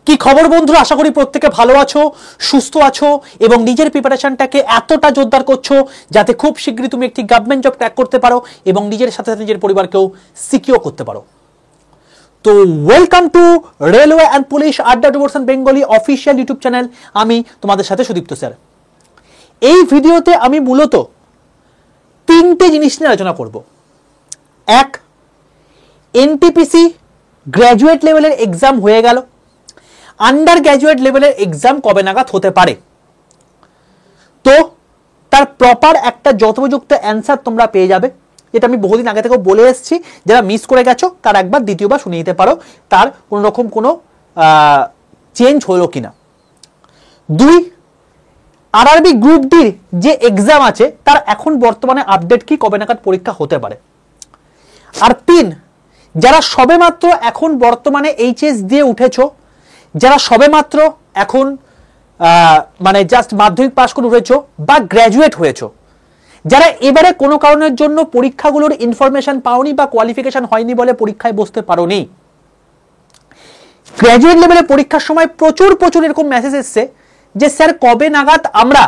কি খবর বন্ধুরা, আশা করি প্রত্যেকে ভালো আছো, সুস্থ আছো এবং নিজের প্রিপারেশনটাকে এতটা জোরদার করছো যাতে খুব শীঘ্রই তুমি একটি গভর্নমেন্ট জব ক্র্যাক করতে পারো এবং নিজের সাথে সাথে নিজের পরিবারকেও সিকিউর করতে পারো। তো welcome to railway and police আড্ডা devotion Bengali official YouTube channel. আমি তোমাদের সাথে সুদীপ্ত স্যার। এই ভিডিওতে আমি মূলত তিনটে জিনিস নিয়ে আলোচনা করব। এক, এনটিপিসি গ্র্যাজুয়েট লেভেলের এক্সাম হয়ে গেল, আন্ডার গ্র্যাজুয়েট লেভেলের এক্সাম কবে নাগাদ হতে পারে, তো তার প্রপার একটা যথোপযুক্ত অ্যান্সার তোমরা পেয়ে যাবে, যেটা আমি বহুদিন আগে থেকে বলে এসেছি। যারা মিস করে গেছো তার একবার দ্বিতীয়বার শুনে নিতে পারো তার কোনো রকম কোনো চেঞ্জ হলো কিনা। দুই, আরআরবি গ্রুপ ডির যে এক্সাম আছে তার এখন বর্তমানে আপডেট কি, কবে নাগাদ পরীক্ষা হতে পারে। আর তিন, যারা সবেমাত্র এখন বর্তমানে এইচএস দিয়ে উঠেছো, যারা সবেমাত্র এখন মানে জাস্ট মাধ্যমিক পাস করে উঠেছো বা গ্র্যাজুয়েট হয়েছো, যারা এবারে কোনো কারণের জন্য পরীক্ষাগুলোর ইনফরমেশন পাওনি বা কোয়ালিফিকেশন হয়নি বলে পরীক্ষায় বসতে পারোনি, গ্র্যাজুয়েট লেভেলে পরীক্ষার সময় প্রচুর এরকম মেসেজ এসছে যে স্যার কবে নাগাদ আমরা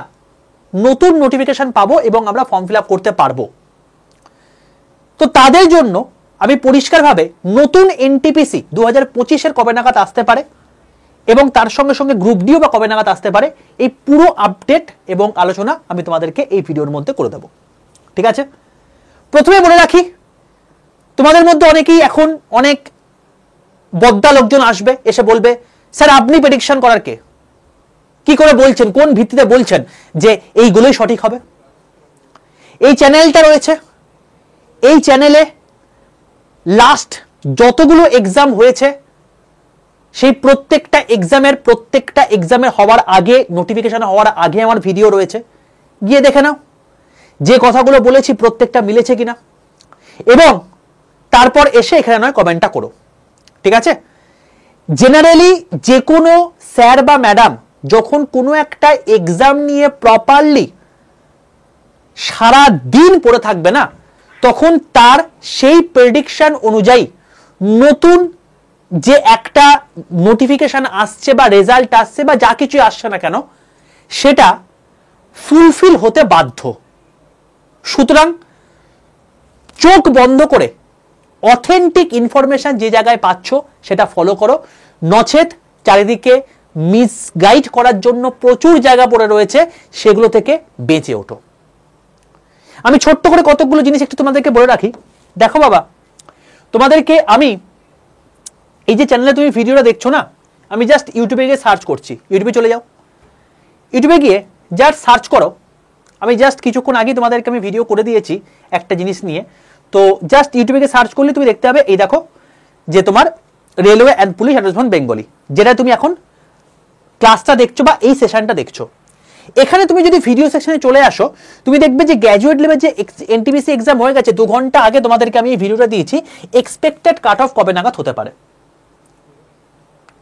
নতুন নোটিফিকেশন পাবো এবং আমরা ফর্ম ফিল আপ করতে পারবো। তো তাদের জন্য আমি পরিষ্কারভাবে নতুন এনটিপিসি 2025-এর কবে নাগাদ আসতে পারে এবং তার সঙ্গে সঙ্গে গ্রুপ ডিও বা কবে নাগাদ আসতে পারে, এই পুরো আপডেট এবং আলোচনা আমি তোমাদেরকে এই ভিডিওর মধ্যে করে দেবো। ঠিক আছে, প্রথমে বলে রাখি, তোমাদের মধ্যে অনেকেই এখন অনেক বদ্দা লোকজন আসবে, এসে বলবে স্যার আপনি প্রেডিকশন করার কে, কি করে বলছেন, কোন ভিত্তিতে বলছেন যে এইগুলোই সঠিক হবে। এই চ্যানেলটা রয়েছে, এই চ্যানেলে লাস্ট যতগুলো এক্সাম হয়েছে সেই প্রত্যেকটা এক্সামের হওয়ার আগে, নোটিফিকেশন হওয়ার আগে আমার ভিডিও রয়েছে, গিয়ে দেখে নাও যে কথাগুলো বলেছি প্রত্যেকটা মিলেছে কিনা, এবং তারপর এসে এখানে নয় কমেন্টটা করো। ঠিক আছে, জেনারেলি যে কোনো স্যার বা ম্যাডাম যখন কোনো একটা এক্সাম নিয়ে প্রপারলি সারা দিন পড়ে থাকবে না, তখন তার সেই প্রেডিকশন অনুযায়ী নতুন যে একটা নোটিফিকেশন আসছে বা রেজাল্ট আসছে বা যা কিছু আসছে না কেন, সেটা ফুলফিল হতে বাধ্য। সুতরাং চোখ বন্ধ করে অথেন্টিক ইনফরমেশন যে জায়গায় পাচ্ছ সেটা ফলো করো, নচেত চারিদিকে মিসগাইড করার জন্য প্রচুর জায়গা পড়ে রয়েছে, সেগুলো থেকে বেঁচে ওঠো। আমি ছোট্ট করে কতগুলো জিনিস একটু তোমাদেরকে বলে রাখি। দেখো বাবা, তোমাদেরকে আমি এই যে চ্যানেলে তুমি ভিডিওটা দেখছো না, আমি জাস্ট ইউটিউবে গিয়ে সার্চ করছি, ইউটিউবে চলে যাও, ইউটিউবে গিয়ে জাস্ট সার্চ করো। আমি জাস্ট কিছুক্ষণ আগে তোমাদেরকে আমি ভিডিও করে দিয়েছি একটা জিনিস নিয়ে, তো জাস্ট ইউটিউবে গিয়ে সার্চ করলে তুমি দেখতে পাবে এই দেখো যে তোমার railway and police advance Bengali, যেটা তুমি এখন ক্লাসটা দেখছো বা এই সেশনটা দেখছো। এখানে তুমি যদি ভিডিও সেকশনে চলে আসো, তুমি দেখবে যে গ্র্যাজুয়েট লেভেল যে এনটিপিসি এক্সাম হয়ে গেছে, 2 ঘন্টা আগে তোমাদেরকে আমি এই ভিডিওটা দিয়েছি। এক্সপেক্টেড কাট অফ কবে নাগাদ হতে পারে,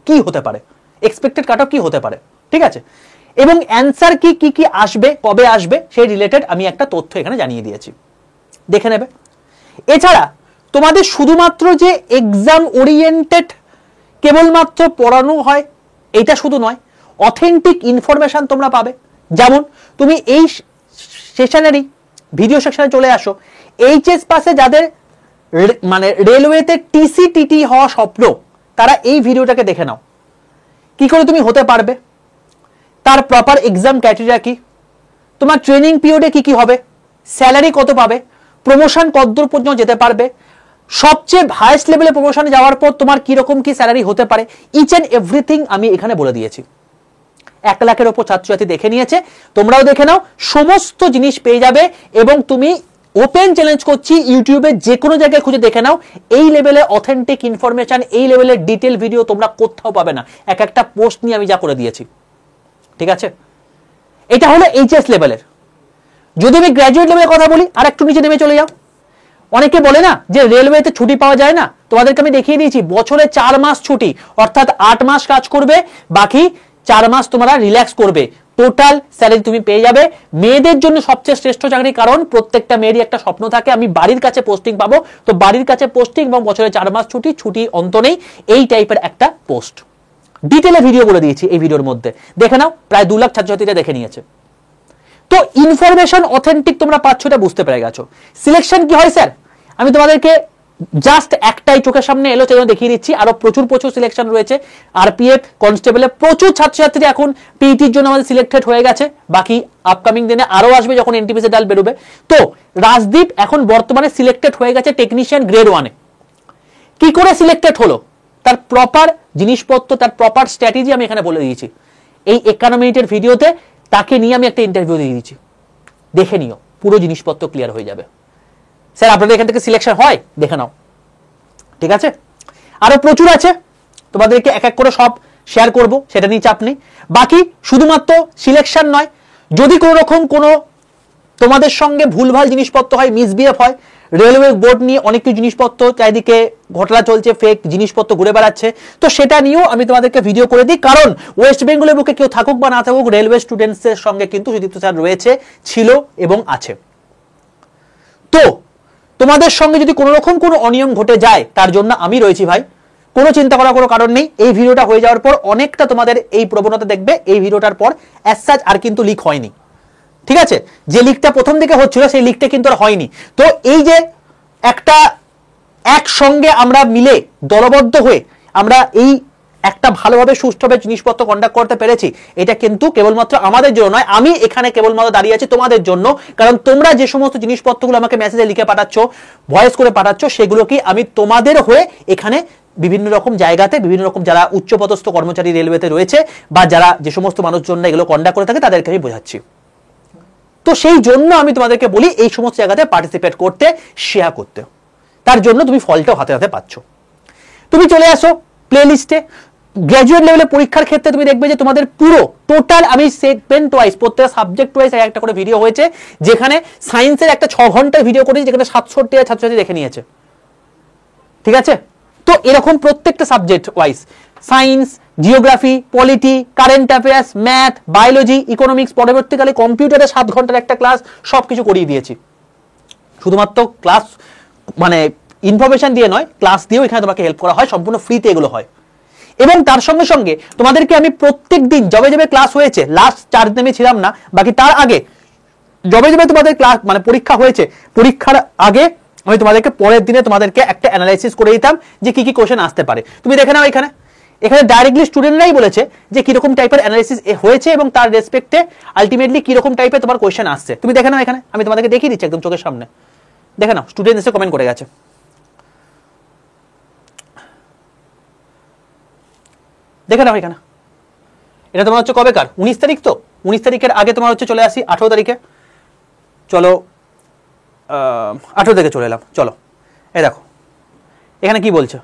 কি হতে পারে, এক্সপেক্টেড কাট অফ কি হতে পারে, ঠিক আছে, এবং অ্যান্সার কি কি আসবে, কবে আসবে, সেই রিলেটেড আমি একটা তথ্য এখানে জানিয়ে দিয়েছি, দেখে নেবে। এছাড়া তোমাদের শুধুমাত্র যে এক্সাম ওরিয়েন্টেড কেবলমাত্র পড়ানো হয় এটা শুধু নয়, অথেন্টিক ইনফরমেশন তোমরা পাবে। যেমন তুমি এই সেশনেরই ভিডিও সেকশনে চলে আসো, এইচএস পাসে যাদের মানে রেলওয়েতে টিসিটিটি হওয়া স্বপ্ন, তারা এই ভিডিওটাকে দেখে নাও, কি করে তুমি হতে পারবে, তার প্রপার এক্সাম ক্রাইটেরিয়া কি, তোমার ট্রেনিং পিরিয়ডে কি হবে, স্যালারি কত পাবে, প্রমোশন কতদূর পর্যন্ত যেতে পারবে, সবচেয়ে হাইয়েস্ট লেভেলে প্রমোশনে যাওয়ার পর তোমার কিরকম কি স্যালারি হতে পারে, ইচ অ্যান্ড এভরিথিং আমি এখানে বলে দিয়েছি। 1 লাখের ওপর ছাত্রছাত্রী দেখে নিয়েছে, তোমরাও দেখে নাও, সমস্ত জিনিস পেয়ে যাবে। এবং তুমি ওপেন চ্যালেঞ্জ করছি, ইউটিউবে যে কোনো জায়গায় খুঁজে দেখে নাও, এই লেভেলে অথেন্টিক ইনফরমেশন, এই লেভেলের ডিটেল ভিডিও তোমরা কোথাও পাবে না। একটা পোস্ট নিয়ে আমি যা করে দিয়েছি, ঠিক আছে। এটা হলো এইচএস লেভেলের। যদি আমি গ্র্যাজুয়েট লেভেলের কথা বলি, আর একটু নিচে নেমে চলে যাও। অনেকে বলে না যে রেলওয়েতে ছুটি পাওয়া যায় না, তোমাদেরকে আমি দেখিয়ে দিয়েছি, বছরে 4 মাস ছুটি, অর্থাৎ 8 মাস কাজ করবে, বাকি 4 মাস তোমরা রিল্যাক্স করবে, টোটাল স্যালারি তুমি পেয়ে যাবে। মেয়েদের জন্য সবচেয়ে শ্রেষ্ঠ চাকরি, কারণ প্রত্যেকটা মেয়েরই একটা স্বপ্ন থাকে আমি বাড়ির কাছে পোস্টিং পাবো, তো বাড়ির কাছে পোস্টিং এবং বছরে 4 মাস ছুটি, ছুটি অন্ত নেই, এই টাইপের একটা পোস্ট। ডিটেলে ভিডিও বলে দিয়েছি এই ভিডিওর মধ্যে, দেখে নাও। প্রায় 2 লাখ ছাত্রছাত্রীরা দেখে নিয়েছে। তো ইনফরমেশন অথেন্টিক তোমরা পাচ্ছ, এটা বুঝতে পেরে গেছো। সিলেকশন কি হয় স্যার, আমি তোমাদেরকে জাস্ট একটাই চোখের সামনে এলো সেজন্য দেখিয়ে দিচ্ছি। আরো প্রচুর সিলেকশন রয়েছে। আরপিএফ কনস্টেবলে প্রচুর ছাত্রছাত্রী এখন পিইটির জন্য আমাদের সিলেক্টেড হয়ে গেছে। বাকি আপকামিং দিনে আরো আসবে যখন এনটিপিসি ডাল বেরোবে। তো রাজদীপ এখন বর্তমানে সিলেক্টেড হয়ে গেছে টেকনিশিয়ান গ্রেড 1-এ। কি করে সিলেক্টেড হলো, তার প্রপার জিনিসপত্র, তার প্রপার স্ট্র্যাটেজি আমি এখানে বলে দিয়েছি। এই 51 মিনিটের ভিডিওতে তাকে নিয়ে আমি একটা ইন্টারভিউ দিয়ে দিয়েছি, দেখে নিও, পুরো জিনিসপত্র ক্লিয়ার হয়ে যাবে। স্যার আপনাদের এখান থেকে সিলেকশন হয়, দেখে নাও, ঠিক আছে। আরো প্রচুর আছে, তোমাদেরকে এক এক করে সব শেয়ার করব, সেটা নিয়ে চাপ নেই। বাকি শুধুমাত্র সিলেকশন নয়, যদি কোনো রকম কোনো তোমাদের সঙ্গে ভুলভাল জিনিসপত্র হয়, মিসবিহেভ হয়, রেলওয়ে বোর্ড নিয়ে অনেক কিছু জিনিসপত্র চারিদিকে ঘটনা চলছে, ফেক জিনিসপত্র ঘুরে বেড়াচ্ছে, তো সেটা নিয়েও আমি তোমাদেরকে ভিডিও করে দিই। কারণ ওয়েস্ট বেঙ্গলের বুকে কেউ থাকুক বা না থাকুক, রেলওয়ে স্টুডেন্টসের সঙ্গে কিন্তু সুদীপ্ত স্যার রয়েছে, ছিল এবং আছে। তো তোমাদের সঙ্গে যদি কোনো রকম কোনো অনিয়ম ঘটে যায়, তার জন্য আমি রয়েছি ভাই, কোনো চিন্তা করার কোনো কারণ নেই। এই ভিডিওটা হয়ে যাওয়ার পর অনেকটা তোমাদের এই প্রবণতা দেখবে, এই ভিডিওটার পর অ্যাজ সাচ আর কিন্তু লিক হয়নি, ঠিক আছে। যে লিকটা প্রথম দিকে হচ্ছিল সেই লিকটা কিন্তু আর হয়নি। তো এই যে একটা একসঙ্গে আমরা মিলে দলবদ্ধ হয়ে আমরা এই একটা ভালোভাবে সুষ্ঠুভাবে জিনিসপত্র কন্ডাক্ট করতে পেরেছি, এটা কিন্তু কেবলমাত্র আমাদের জন্য নয়, আমি এখানে কেবলমাত্র দাঁড়িয়ে আছি তোমাদের জন্য। কারণ তোমরা যে সমস্ত জিনিসপত্রগুলো আমাকে মেসেজে লিখে পাঠাচ্ছ, ভয়েস করে পাঠাচ্ছ, সেগুলোকে আমি তোমাদের হয়ে এখানে বিভিন্ন রকম জায়গাতে, বিভিন্ন রকম যারা উচ্চপদস্থ কর্মচারী রেলওয়েতে রয়েছে বা যারা যে সমস্ত মানুষজন এগুলো কন্ডাক্ট করে থাকে, তাদেরকে আমি বোঝাচ্ছি। তো সেই জন্য আমি তোমাদেরকে বলি এই সমস্ত জায়গাতে পার্টিসিপেট করতে, শেয়ার করতে, তার জন্য তুমি ফলটাও হাতে হাতে পাচ্ছ। তুমি চলে আসো প্লে লিস্টে। গ্র্যাজুয়েট লেভেলে পরীক্ষার ক্ষেত্রে তুমি দেখবে যে তোমাদের পুরো টোটাল আমি সেগমেন্ট ওয়াইজ, প্রত্যেকটা সাবজেক্ট ওয়াইজ একটা করে ভিডিও হয়েছে, যেখানে সায়েন্সের একটা 6 ঘন্টার ভিডিও করেছি, যেখানে 67 ছাত্রছাত্রী দেখে নিয়েছে, ঠিক আছে। তো এরকম প্রত্যেকটা subject wise, science, geography, polity, current affairs, math, biology, economics, পরবর্তীকালে কম্পিউটারে 7 ঘন্টার একটা ক্লাস, সবকিছু করিয়ে দিয়েছি। শুধুমাত্র ক্লাস মানে ইনফরমেশন দিয়ে নয়, ক্লাস দিয়েও এখানে তোমাকে হেল্প করা হয়, সম্পূর্ণ ফ্রিতে এগুলো হয়। এবং তার সঙ্গে সঙ্গে তোমাদেরকে আমি প্রত্যেক দিন যবে যবে ক্লাস হয়েছে, লাস্ট 4 দিন আমি ছিলাম না, বাকি তার আগে যবে যবে তোমাদের ক্লাস মানে পরীক্ষা হয়েছে, পরীক্ষার আগে আমি তোমাদেরকে পরের দিনে তোমাদেরকে একটা অ্যানালাইসিস করে দিতাম যে কি কি কোশ্চেন আসতে পারে। তুমি দেখে নাও এখানে ডাইরেক্টলি স্টুডেন্টরাই বলেছে যে কিরকম টাইপের অ্যানালাইসিস হয়েছে এবং তার রেসপেক্টে আলটিমেটলি কিরকম টাইপের তোমার কোশ্চেন আসছে। তুমি দেখে নাও এখানে, আমি তোমাদেরকে দেখিয়ে দিচ্ছি একদম চোখের সামনে, দেখে নাও, স্টুডেন্ট এসে কমেন্ট করে গেছে, দেখে নাও এখানে। এটা তোমার হচ্ছে কবেকার, 19 তারিখ। তো 19 তারিখের আগে তোমার হচ্ছে চলে আসি 18 তারিখে, চলো 18 তারিখে চলে এলাম। চলো এই দেখো এখানে কি বলছে,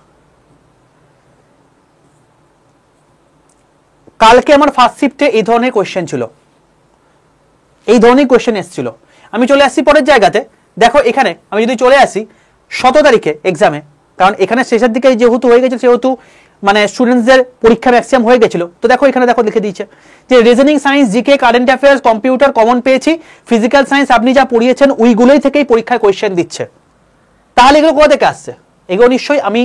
কালকে আমার ফার্স্ট শিফটে এই ধরনের কোয়েশ্চেন ছিল, এই ধরনের কোয়েশ্চেন এসেছিল। আমি চলে আসছি পরের জায়গাতে, দেখো এখানে আমি যদি চলে আসি 17 তারিখে এক্সামে, কারণ এখানে শেষের দিকে যেহেতু হয়ে গেছে, সেহেতু মানে স্টুডেন্টসদের পরীক্ষা ম্যাক্সিমাম হয়ে গেছিল। তো দেখো এখানে দেখো লিখে দিয়েছে যে reasoning, science, GK, current affairs, computer common পেয়েছি, ফিজিক্যাল সায়েন্স আপনি যা পড়িয়েছেন ওইগুলোই থেকেই পরীক্ষায় কোয়েশ্চেন দিচ্ছে। তাহলে এগুলো কোথা থেকে আসছে? এগুলো নিশ্চয়ই আমি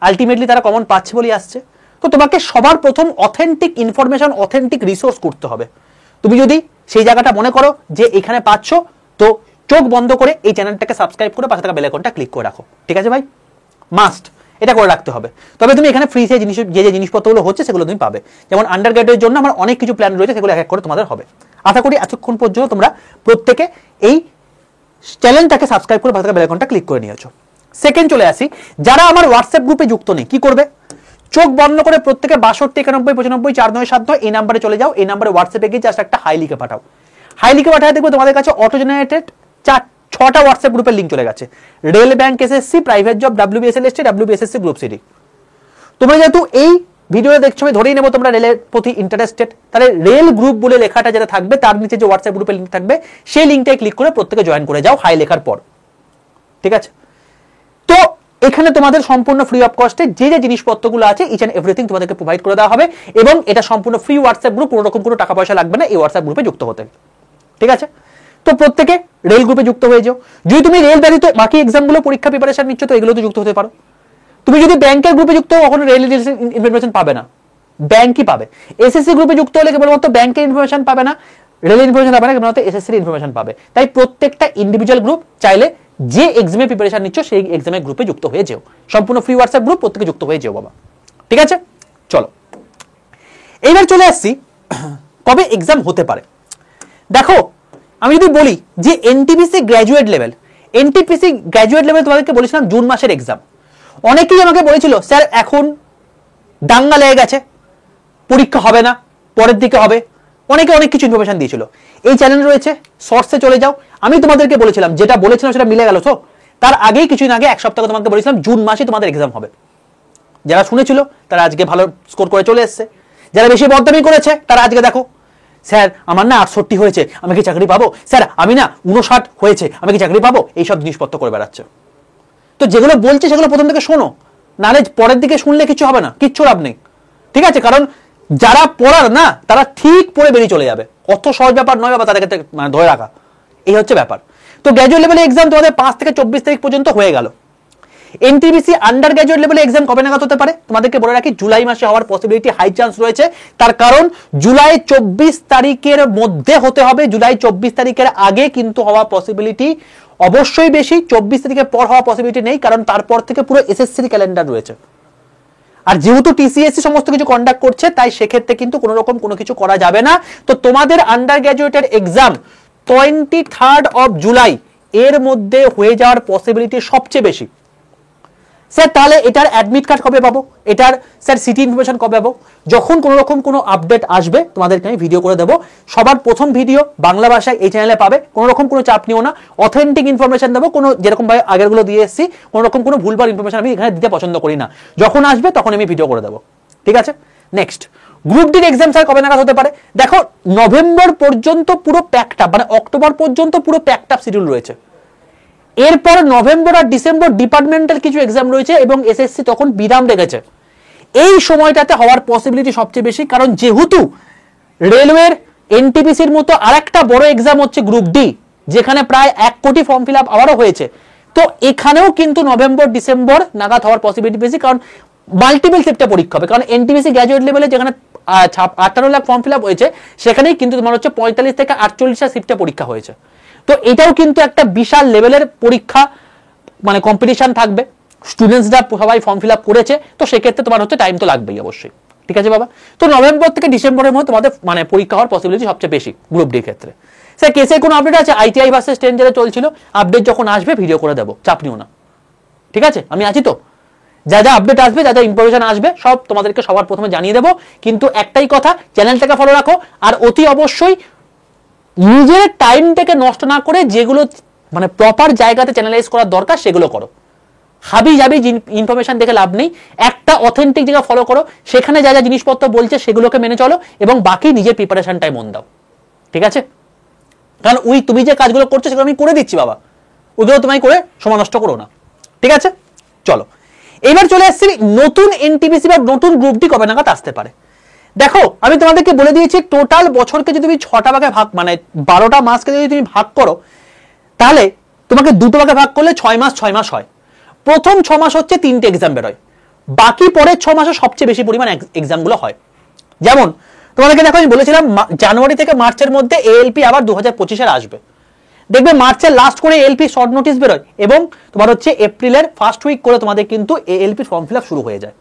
আলটিমেটলি তারা কমন পাচ্ছে বলেই আসছে। তো তোমাকে সবার প্রথম অথেন্টিক ইনফরমেশন, অথেন্টিক রিসোর্স করতে হবে। তুমি যদি সেই জায়গাটা মনে করো যে এখানে পাচ্ছ, তো চোখ বন্ধ করে এই চ্যানেলটাকে সাবস্ক্রাইব করে পাশে থাকা বেল আইকনটা ক্লিক করে রাখো, ঠিক আছে ভাই? মাস্ট এটা করে রাখতে হবে। তবে তুমি এখানে ফ্রি যে জিনিস, যে জিনিসপত্রগুলো হচ্ছে সেগুলো তুমি পাবে। যেমন আন্ডার গ্রেডের জন্য আমার অনেক কিছু প্ল্যান রয়েছে, সেগুলো এক এক করে তোমাদের হবে। আশা করি এতক্ষণ পর্যন্ত তোমরা প্রত্যেকে এই চ্যানেলটাকে সাবস্ক্রাইব করে পাশে থাকা বেল আইকনটা ক্লিক করে নিয়েছো। সেকেন্ড চলে আসি, যারা আমার হোয়াটসঅ্যাপ গ্রুপে যুক্ত নেই, কি করবে? চোখ বন্ধ করে প্রত্যেকে 62 91 95 4979 এই নাম্বারে চলে যাও। এই নাম্বারে হোয়াটসঅ্যাপে গিয়ে জাস্ট একটা হাই লিখে পাঠাও। হাই লিখে পাঠায় দেখবে তোমাদের কাছে অটো জেনারেটেড 6টা হোয়াটসঅ্যাপ গ্রুপের লিঙ্ক চলে গেছে। Rail, bank, SSC, private job, WBSLST, WBSSC, group CD. তোমরা যেহেতু এই ভিডিওটা দেখছো, আমি ধরেই নেবো তোমরা রেলের প্রতি ইন্টারেস্টেড, তাহলে রেল গ্রুপ বলে লেখাটা যেটা থাকবে তার নিচে যে হোয়াটসঅ্যাপ গ্রুপের লিঙ্ক থাকবে সেই লিঙ্কটায় ক্লিক করে প্রত্যেকে জয়েন করে যাও হাই লেখার পর, ঠিক আছে? তো এখানে তোমাদের সম্পূর্ণ ফ্রি অফ কস্টে যে যে জিনিসপত্রগুলো আছে ইচ এন্ড এভরিথিং তোমাদেরকে প্রোভাইড করে দেওয়া হবে, এবং এটা সম্পূর্ণ ফ্রি হোয়াটসঅ্যাপ গ্রুপ, কোনো রকম কোনো টাকা পয়সা লাগবে না এই হোয়াটসঅ্যাপ গ্রুপে যুক্ত হতে, ঠিক আছে? তো প্রত্যেকে রেল গ্রুপে যুক্ত হয়ে যাও। যদি তুমি রেল ব্যতীত বাকি এক্সামগুলো পরীক্ষা প্রিপারেশন নিচ্ছ, তো এগুলোতে যুক্ত হতে পারো। তুমি যদি ব্যাংকের গ্রুপে যুক্ত হও, কখনো রেল ইনফরমেশন পাবে না, ব্যাংকই পাবে। এসএসসি গ্রুপে যুক্ত হলে কেবলমাত্র ব্যাংকের ইনফরমেশন পাবে না, রেলের ইনফরমেশন পাবে না, কেবলমাত্র এসএসসির ইনফরমেশন পাবে। তাই প্রত্যেকটা ইন্ডিভিজুয়াল গ্রুপ চাইলে যে এক্সামে প্রিপারেশন নিচ্ছ সেই এক্সামের গ্রুপে যুক্ত হয়ে যেও, সম্পূর্ণ ফ্রি হোয়াটসঅ্যাপ গ্রুপ, প্রত্যেকে যুক্ত হয়ে যেও বাবা। ঠিক আছে, চলো এইবার চলে আসছি কবে এক্সাম হতে পারে। দেখো আমি যদি বলি যে NTPC graduate level, NTPC graduate level তোমাদেরকে বলেছিলাম জুন মাসের এক্সাম। অনেকেই আমাকে বলেছিল স্যার এখন দাঙ্গা লেগে গেছে, পরীক্ষা হবে না, পরের দিকে হবে, অনেকে অনেক কিছু ইনফরমেশন দিয়েছিল। এই চ্যানেল রয়েছে, শর্টসে চলে যাও। আমি তোমাদেরকে বলেছিলাম, যেটা বলেছিলাম সেটা মিলে গেল। তো তার আগেই কিছুদিন আগে এক সপ্তাহ তোমাকে বলেছিলাম জুন মাসে তোমাদের এক্সাম হবে। যারা শুনেছিল তারা আজকে ভালো স্কোর করে চলে এসছে, যারা বেশি বদনামি করেছে তারা আজকে দেখো স্যার আমার না 68 হয়েছে, আমি কি চাকরি পাবো, স্যার আমি না 59 হয়েছে, আমি কি চাকরি পাবো, এইসব জিনিসপত্র করে বেড়াচ্ছে। তো যেগুলো বলছে সেগুলো প্রথম থেকে শোনো, নাহলে পরের দিকে শুনলে কিছু হবে না, কিচ্ছু লাভ নেই। ঠিক আছে, কারণ যারা পড়ার না তারা ঠিক পড়ে বেরিয়ে চলে যাবে, অত সহজ ব্যাপার নয় বাবা তাদেরকে মানে ধরে রাখা, এই হচ্ছে ব্যাপার। তো গ্র্যাজুয়েট লেভেলে এক্সাম তোমাদের 5 থেকে 24 তারিখ পর্যন্ত হয়ে গেল। এনটিপিসি আন্ডার গ্র্যাজুয়েট লেভেলে এক্সাম কবে নাগাদ হতে পারে তোমাদেরকে বলে রাখি, জুলাই মাসে হওয়ার পসিবিলিটি হাই চান্স রয়েছে। তার কারণ জুলাই 24 তারিখের মধ্যে হতে হবে, জুলাই 24 তারিখের আগে কিন্তু হওয়ার পসিবিলিটি অবশ্যই বেশি। 24 তারিখের পর হওয়ার পসিবিলিটি নেই, কারণ তারপর থেকে পুরো এসএসসির ক্যালেন্ডার রয়েছে। আর যেহেতু টিসিএসসি সমস্ত কিছু কন্ডাক্ট করছে, তাই সেক্ষেত্রে কিন্তু কোনো রকম কোনো কিছু করা যাবে না। তো তোমাদের আন্ডার গ্র্যাজুয়েটের এক্সাম 23 জুলাই এর মধ্যে হয়ে যাওয়ার পসিবিলিটি সবচেয়ে বেশি। স্যার তাহলে এটার অ্যাডমিট কার্ড কবে পাবো, এটার স্যার সিটি ইনফরমেশন কবে পাবো? যখন কোনো রকম কোনো আপডেট আসবে তোমাদেরকে আমি ভিডিও করে দেবো, সবার প্রথম ভিডিও বাংলা ভাষায় এই চ্যানেলে পাবে। কোনো রকম কোনো চাপ নিও না, অথেন্টিক ইনফরমেশন দেবো, কোনো যেরকম ভাবে আগেরগুলো দিয়ে এসেছি, কোনো রকম কোনো ভুলভাল ইনফরমেশন আমি এখানে দিতে পছন্দ করি না। যখন আসবে তখন আমি ভিডিও করে দেবো। ঠিক আছে, নেক্সট গ্রুপ ডির এক্সাম স্যার কবে নাগাদ হতে পারে? দেখো নভেম্বর পর্যন্ত পুরো প্যাকড আপ, মানে অক্টোবর পর্যন্ত পুরো প্যাকড আপ শিডিউল রয়েছে। এরপর নভেম্বর আর ডিসেম্বর ডিপার্টমেন্টাল কিছু এক্সাম রয়েছে এবং এসএসসি তখন বিরাম রেখেছে। এই সময়টাতে হওয়ার পসিবিলিটি সবচেয়ে বেশি, কারণ যেহেতু রেলওয়ের এনটিপিসির মতো আরেকটা বড় এক্সাম হচ্ছে গ্রুপ ডি, যেখানে প্রায় 1 কোটি ফর্ম ফিল আপ আবারও হয়েছে। তো এখানেও কিন্তু নভেম্বর ডিসেম্বর নাগাদ হওয়ার পসিবিলিটি বেশি, কারণ মাল্টিপল শিফটে পরীক্ষা হবে। কারণ এনটিপিসি গ্র্যাজুয়েট লেভেলে যেখানে 58 লাখ ফর্ম ফিল আপ হয়েছে, সেখানেই কিন্তু তোমার হচ্ছে 45 থেকে 48টা শিফটে পরীক্ষা হয়েছে। তো এটাও কিন্তু একটা বিশাল লেভেলের পরীক্ষা, মানে কম্পিটিশন থাকবে, স্টুডেন্টসরা সবাই ফর্ম ফিল আপ করেছে, তো সেক্ষেত্রে তোমার হচ্ছে টাইম তো লাগবেই অবশ্যই। ঠিক আছে বাবা, তো নভেম্বর থেকে ডিসেম্বরের মধ্যে তোমাদের মানে পরীক্ষা হওয়ার পসিবিলিটি সবচেয়ে বেশি গ্রুপ ডি ক্ষেত্রে। স্যার কেসে কোনো আপডেট আছে? আইটিআই ভার্সেস ট্রেন যেটা চলছিল, আপডেট যখন আসবে ভিডিও করে দেবো, চাপ নিও না। ঠিক আছে, আমি আছি তো, যা যা আপডেট আসবে, যা যা ইনফরমেশন আসবে সব তোমাদেরকে সবার প্রথমে জানিয়ে দেবো। কিন্তু একটাই কথা, চ্যানেলটাকে ফলো রাখো, আর অতি অবশ্যই নিজের টাইমটাকে নষ্ট না করে যেগুলো মানে প্রপার জায়গাতে চ্যানেলাইজ করার দরকার সেগুলো করো। হাবি জাবি ইনফরমেশন দেখে লাভ নেই, একটা অথেন্টিক জায়গা ফলো করো, সেখানে যা যা জিনিসপত্র বলছে সেগুলোকে মেনে চলো এবং বাকি নিজের প্রিপারেশনটাই মন দাও। ঠিক আছে, কারণ তুমি যে কাজগুলো করছো সেগুলো আমি করে দিচ্ছি বাবা, ওগুলো তোমায় করে সময় নষ্ট করো না। ঠিক আছে, চলো এবার চলে আসছি নতুন এনটিপিসি বা নতুন গ্রুপ ডি কবে নাগাদ আসতে পারে। দেখো আমি তোমাদেরকে বলে দিয়েছি, টোটাল বছরকে যদি তুমি 6টা ভাগে ভাগ, মানে 12টা মাসকে যদি তুমি ভাগ করো, তাহলে তোমাকে 2টো ভাগে ভাগ করলে 6 মাস 6 মাস হয়। প্রথম 6 মাস হচ্ছে 3টে এক্সাম বেরোয়, বাকি পরের 6 মাসে সবচেয়ে বেশি পরিমাণ এক্সামগুলো হয়। যেমন তোমাদেরকে দেখো আমি বলেছিলাম জানুয়ারি থেকে মার্চের মধ্যে এএলপি আবার 2025-এর আসবে। দেখবে মার্চের লাস্ট করে এএলপি শর্ট নোটিস বেরোয় এবং তোমার হচ্ছে এপ্রিলের ফার্স্ট উইক করে তোমাদের কিন্তু এএলপি ফর্ম ফিল আপ শুরু হয়ে যায়।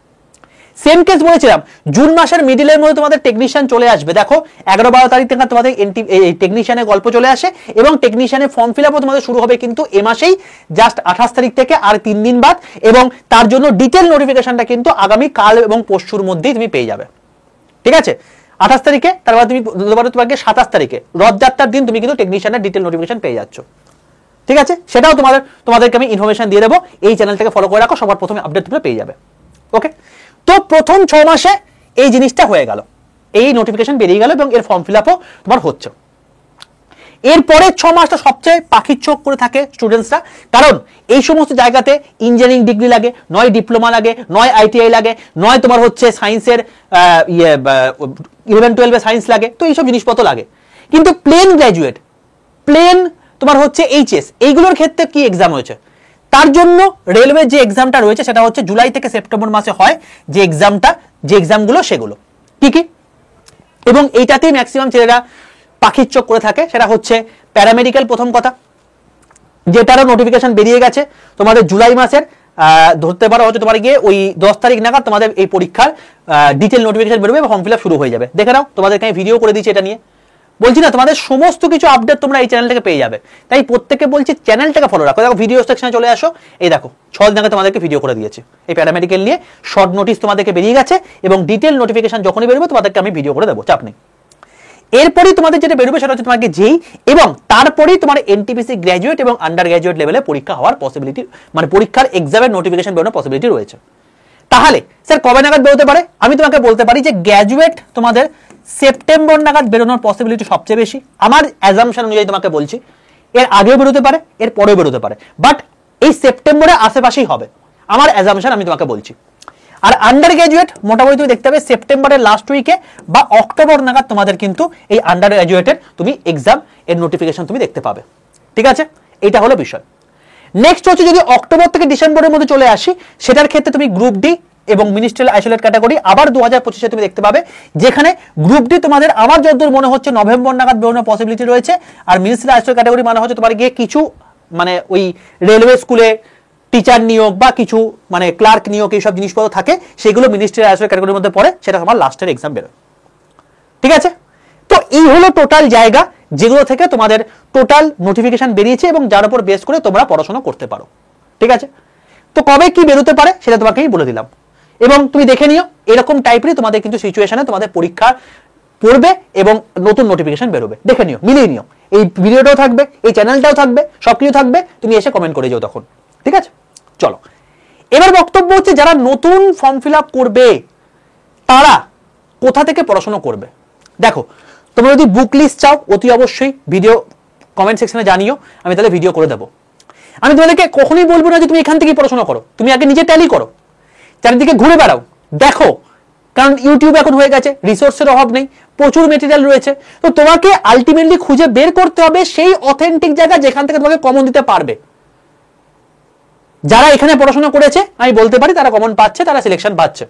সেম কেস বলেছিলাম জুন মাসের মিডিলের মধ্যে তোমাদের টেকনিশিয়ান চলে আসবে। দেখো 11-12 তারিখ থেকে তোমাদের টেকনিশিয়ানের গল্প চলে আসে এবং টেকনিশিয়ানের ফর্ম ফিল আপও তোমাদের শুরু হবে কিন্তু এ মাসেই, জাস্ট 28 তারিখ থেকে আর 3 দিন বাদ, এবং তার জন্য ডিটেল নোটিফিকেশনটা কিন্তু আগামী কাল এবং পরশুর মধ্যেই তুমি পেয়ে যাবে। ঠিক আছে, 28 তারিখে, তারপর তুমি তোমাকে 27 তারিখে রথযাত্রার দিন তুমি কিন্তু টেকনিশিয়ানের ডিটেল নোটিফিকেশন পেয়ে যাচ্ছ। ঠিক আছে, সেটাও তোমাদেরকে আমি ইনফরমেশন দিয়ে দেবো, এই চ্যানেলটাকে ফলো করে রাখো, সবার প্রথমে আপডেট তোমরা পেয়ে যাবে। ওকে, তো প্রথম 6 মাসে এই জিনিসটা হয়ে গেল, এই নোটিফিকেশন বেরিয়ে গেল এবং এর ফর্ম ফিল আপও তোমার হচ্ছে। এরপরে 6 মাসটা সবচেয়ে পাখির চোখ করে থাকে স্টুডেন্টসরা, কারণ এই সমস্ত জায়গাতে ইঞ্জিনিয়ারিং ডিগ্রি লাগে, নয় ডিপ্লোমা লাগে, নয় আইটিআই লাগে, নয় তোমার হচ্ছে সায়েন্সের 11-12 সায়েন্স লাগে, তো এইসব জিনিসপত্র লাগে। কিন্তু প্লেন গ্র্যাজুয়েট, প্লেন তোমার হচ্ছে এইচএস, এইগুলোর ক্ষেত্রে কি এক্সাম হয়েছে, তার জন্য রেলওয়ে যে এক্সামটা রয়েছে সেটা হচ্ছে জুলাই থেকে সেপ্টেম্বর মাসে হয় যে এক্সামগুলো সেগুলো। কি কি, এবং এইটাতেই ম্যাক্সিমাম ছেলেরা পাখির চোখ করে থাকে। সেটা হচ্ছে প্যারামেডিক্যাল, প্রথম কথা, যেটারও নোটিফিকেশন বেরিয়ে গেছে তোমাদের জুলাই মাসের, ধরতে পারো হচ্ছে তোমার গিয়ে ওই 10 তারিখ নাগাদ তোমাদের এই পরীক্ষার ডিটেল নোটিফিকেশন বেরোবে এবং ফর্ম ফিল আপ শুরু হয়ে যাবে। দেখে নাও, তোমাদেরকে আমি ভিডিও করে দিচ্ছি এটা নিয়ে। বলছি না, তোমাদের সমস্ত কিছু আপডেট তোমরা এই চ্যানেল থেকে পেয়ে যাবে। তাই প্রত্যেককে বলছি চ্যানেলটাকে ফলো রাখো। দেখো ভিডিও সেকশনে চলে আসো, এই দেখো 6 দিন আগে তোমাদেরকে ভিডিও করে দিয়েছি এই প্যারামেডিক্যাল নিয়ে। শর্ট নোটিস তোমাদেরকে বেরিয়ে গেছে এবং ডিটেল নোটিফিকেশন যখনই বেরোবে তোমাদেরকে আমি ভিডিও করে দেবো, চাপ নেই। এরপরই তোমাদের যেটা বেরোবে সেটা হচ্ছে তোমাকে যেই, এবং তারপরেই তোমার এনটিপিসি গ্র্যাজুয়েট এবং আন্ডার গ্র্যাজুয়েট লেভেলে পরীক্ষা হওয়ার পসিবিলিটি, মানে পরীক্ষার এক্সামের নোটিফিকেশন বেরোনোর পসিবিলিটি রয়েছে। তাহলে স্যার কবে নাগাদ বেরোতে পারে? আমি তোমাকে বলতে পারি যে গ্র্যাজুয়েট তোমাদের সেপ্টেম্বর নাগাদ বেরোনোর পসিবিলিটি সবচেয়ে বেশি, আমার অ্যাজাম্পশন অনুযায়ী তোমাকে বলছি। এর আগেও বেরোতে পারে, এর পরেও বেরোতে পারে, বাট এই সেপ্টেম্বরের আশেপাশেই হবে আমার অ্যাজাম্পশন, আমি তোমাকে বলছি। আর আন্ডার গ্র্যাজুয়েট মোটামুটি তুমি দেখতে পাবে সেপ্টেম্বরের লাস্ট উইকে বা অক্টোবর নাগাদ তোমাদের কিন্তু এই আন্ডার গ্র্যাজুয়েটের তুমি এক্সাম এর নোটিফিকেশন তুমি দেখতে পাবে। ঠিক আছে, এটা হলো বিষয়। নেক্সট হচ্ছে যদি অক্টোবর থেকে ডিসেম্বরের মধ্যে চলে আসি, সেটার ক্ষেত্রে তুমি গ্রুপ ডি এবং মিনিস্ট্রিয়াল আইসোলেট ক্যাটাগরি আবার 2025-এ তুমি দেখতে পাবে, যেখানে গ্রুপ ডি তোমাদের আমার যতদূর মনে হচ্ছে নভেম্বর নাগাদ বেরোনোর পসিবিলিটি রয়েছে। আর মিনিস্ট্রিয়াল আইসোলেট ক্যাটাগরি মানে হচ্ছে তোমার গিয়ে কিছু মানে ওই রেলওয়ে স্কুলে টিচার নিয়োগ বা কিছু মানে ক্লার্ক নিয়োগ এইসব জিনিসপত্র থাকে, সেগুলো মিনিস্ট্রিয়াল আইসোলেট ক্যাটাগরির মধ্যে পড়ে, সেটা তোমার লাস্টের এক্সাম বেরোয়। ঠিক আছে, তো এই হলো টোটাল জায়গা যেগুলো থেকে তোমাদের টোটাল নোটিফিকেশন বেরিয়েছে এবং যার উপর বেস করে তোমরা পড়াশোনা করতে পারো। ঠিক আছে, তো কবে কি বেরোতে পারে সেটা তোমাকে আমি বলে দিলাম, এবং তুমি দেখে নিও এরকম টাইপেরই তোমাদের কিন্তু সিচুয়েশনে তোমাদের পরীক্ষা পড়বে এবং নতুন নোটিফিকেশন বেরোবে। দেখে নিও, মিলিয়ে নিও, এই ভিডিওটাও থাকবে, এই চ্যানেলটাও থাকবে, সবকিছু থাকবে, তুমি এসে কমেন্ট করে যাও তখন। ঠিক আছে, চলো এবার বক্তব্য হচ্ছে যারা নতুন ফর্ম ফিল আপ করবে তারা কোথা থেকে পড়াশোনা করবে। দেখো, তোমরা যদি বুক লিস্ট চাও অতি অবশ্যই ভিডিও কমেন্ট সেকশনে জানিও, আমি তাহলে ভিডিও করে দেবো। আমি তোমাদেরকে কখনোই বলবো না যে তুমি এখান থেকেই পড়াশোনা করো, তুমি আগে নিজে ট্যালি করো, চারিদিকে ঘুরে বেড়াও, দেখো, কারণ ইউটিউব এখন হয়ে গেছে, রিসোর্সের অভাব নেই, প্রচুর মেটেরিয়াল রয়েছে। তো তোমাকে আলটিমেটলি খুঁজে বের করতে হবে সেই অথেন্টিক জায়গা যেখান থেকে তোমাকে কমন দিতে পারবে। যারা এখানে পড়াশোনা করেছে আমি বলতে পারি তারা কমন পাচ্ছে, তারা সিলেকশন পাচ্ছে।